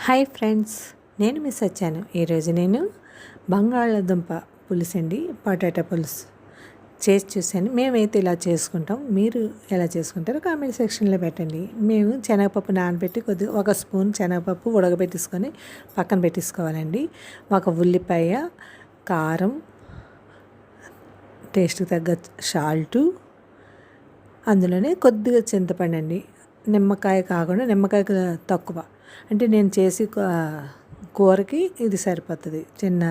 Hi friends, నేను miss వచ్చాను. ఈరోజు నేను బంగాళాదుంప పులుసు అండి, పొటాటో పులుసు చేసి చూశాను. మేమైతే ఇలా చేసుకుంటాం. మీరు ఎలా చేసుకుంటారో కామెంట్ సెక్షన్లో పెట్టండి. మేము శనగపప్పు నానబెట్టి ఒక స్పూన్ శనగపప్పు ఉడకబెట్టేసుకొని పక్కన పెట్టేసుకోవాలండి. ఒక ఉల్లిపాయ, కారం, టేస్ట్కి తగ్గ సాల్టు, అందులోనే కొద్దిగా చింతపండు అండి. నిమ్మకాయ కాకుండా నిమ్మకాయ తక్కువ, అంటే నేను చేసి కూరకి ఇది సరిపోతుంది. చిన్న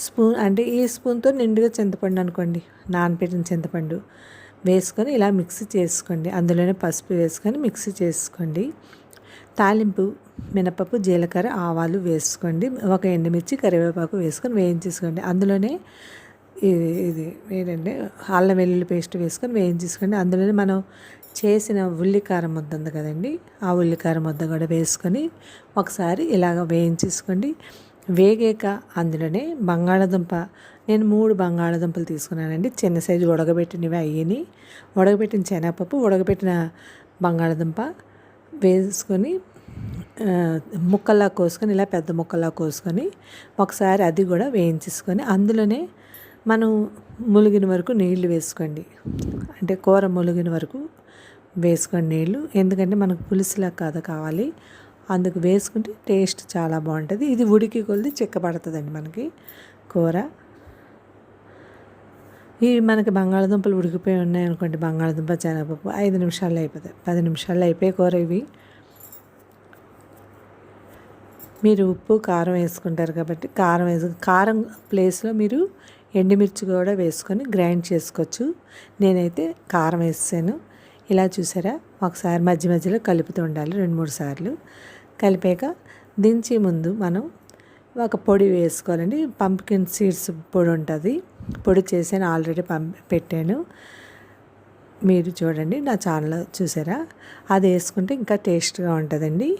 స్పూన్, అంటే ఈ స్పూన్తో నిండుగా చింతపండు అనుకోండి, నానబెట్టిన చింతపండు వేసుకొని ఇలా మిక్సీ చేసుకోండి. అందులోనే పసుపు వేసుకొని మిక్సీ చేసుకోండి. తాలింపు మినపప్పు, జీలకర్ర, ఆవాలు వేసుకోండి. ఒక ఎండుమిర్చి, కరివేపాకు వేసుకొని వేయించేసుకోండి. అందులోనే ఇది ఏంటంటే అల్లం వెల్లుల్లి పేస్ట్ వేసుకొని వేయించేసుకోండి. అందులోనే మనం చేసిన ఉల్లికారం ముద్ద ఉంది కదండి, ఆ ఉల్లికారం ముద్ద కూడా వేసుకొని ఒకసారి ఇలాగ వేయించేసుకోండి. వేగాక అందులోనే బంగాళాదుంప, నేను 3 బంగాళాదుంపలు తీసుకున్నానండి. చిన్న సైజు ఉడకబెట్టినవి అయ్యని, ఉడకబెట్టిన శనగపప్పు, ఉడకబెట్టిన బంగాళాదుంప వేసుకొని ముక్కల్లా కోసుకొని, ఇలా పెద్ద ముక్కల్లా కోసుకొని ఒకసారి అది కూడా వేయించేసుకొని అందులోనే మనం ములిగిన వరకు నీళ్లు వేసుకోండి. అంటే కూర ములిగిన వరకు వేసుకోండి నీళ్ళు, ఎందుకంటే మనకు పులుసులా కావాలి. అందుకు వేసుకుంటే టేస్ట్ చాలా బాగుంటుంది. ఇది ఉడికి కొలిది చిక్కబడుతుందండి మనకి కూర. ఇవి మనకి బంగాళాదుంపలు ఉడికిపోయి ఉన్నాయనుకోండి, బంగాళాదుంప శనగపప్పు 5 నిమిషాల్లో అయిపోతాయి, 10 నిమిషాల్లో అయిపోయే కూర ఇవి. మీరు ఉప్పు కారం వేసుకుంటారు కాబట్టి కారం ప్లేస్లో మీరు ఎండుమిర్చి కూడా వేసుకొని గ్రైండ్ చేసుకోవచ్చు. నేనైతే కారం వేసాను. ఇలా చూసారా, ఒకసారి మధ్య మధ్యలో కలుపుతూ ఉండాలి 2-3 సార్లు. కలిపాక దించే ముందు మనం ఒక పొడి వేసుకోవాలండి. పంప్కిన్ సీడ్స్ పొడి ఉంటుంది, పొడి చేసాను, ఆల్రెడీ పెట్టాను. మీరు చూడండి, నా ఛానల్లో చూసారా, అది వేసుకుంటే ఇంకా టేస్ట్గా ఉంటుందండి.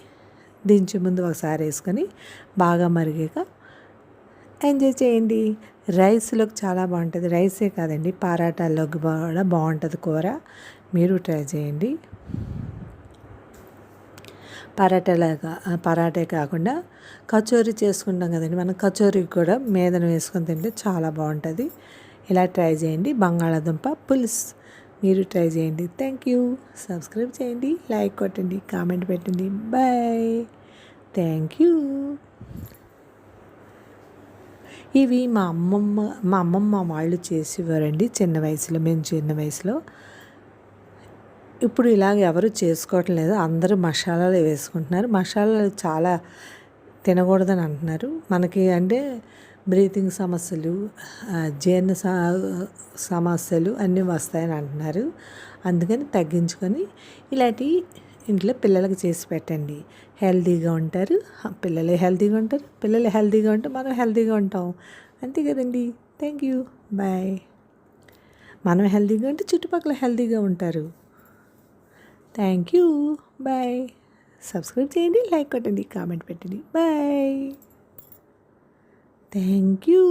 దించే ముందు ఒకసారి వేసుకొని బాగా మరిగాక ఎంజాయ్ చేయండి. రైస్లోకి చాలా బాగుంటుంది. రైసే కాదండి, పరాటాల్లోకి కూడా బాగుంటుంది కూర. మీరు ట్రై చేయండి. పరాటే కాకుండా కచోరీ చేసుకుంటాం కదండి, మనం కచోరీకి కూడా మీదన వేసుకొని తింటే చాలా బాగుంటుంది. ఇలా ట్రై చేయండి. బంగాళాదుంప పులుసు మీరు ట్రై చేయండి. Thank you. సబ్స్క్రైబ్ చేయండి, లైక్ కొట్టండి, కామెంట్ పెట్టండి. బాయ్. Thank you. ఇవి మా అమ్మమ్మ వాళ్ళు చేసేవారండి చిన్న వయసులో, మేము చిన్న వయసులో. ఇప్పుడు ఇలాగ ఎవరు చేసుకోవటం లేదు, అందరూ మసాలాలు వేసుకుంటున్నారు. మసాలాలు చాలా తినకూడదని అంటున్నారు. మనకి అంటే బ్రీతింగ్ సమస్యలు, జీర్ణ సమస్యలు అన్నీ వస్తాయని అంటున్నారు. అందుకని తగ్గించుకొని ఇలాంటి ఇంట్లో పిల్లలకు చేసి పెట్టండి. హెల్తీగా ఉంటారు, పిల్లలు హెల్తీగా ఉంటారు, పిల్లలు హెల్తీగా ఉంటే మనం హెల్తీగా ఉంటాం. అంతే కదండి. Thank you. బాయ్. మనం హెల్తీగా ఉంటే చుట్టుపక్కల హెల్తీగా ఉంటారు. Thank you. బాయ్. సబ్స్క్రైబ్ చేయండి, లైక్ కొట్టండి, కామెంట్ పెట్టండి. బాయ్. Thank you.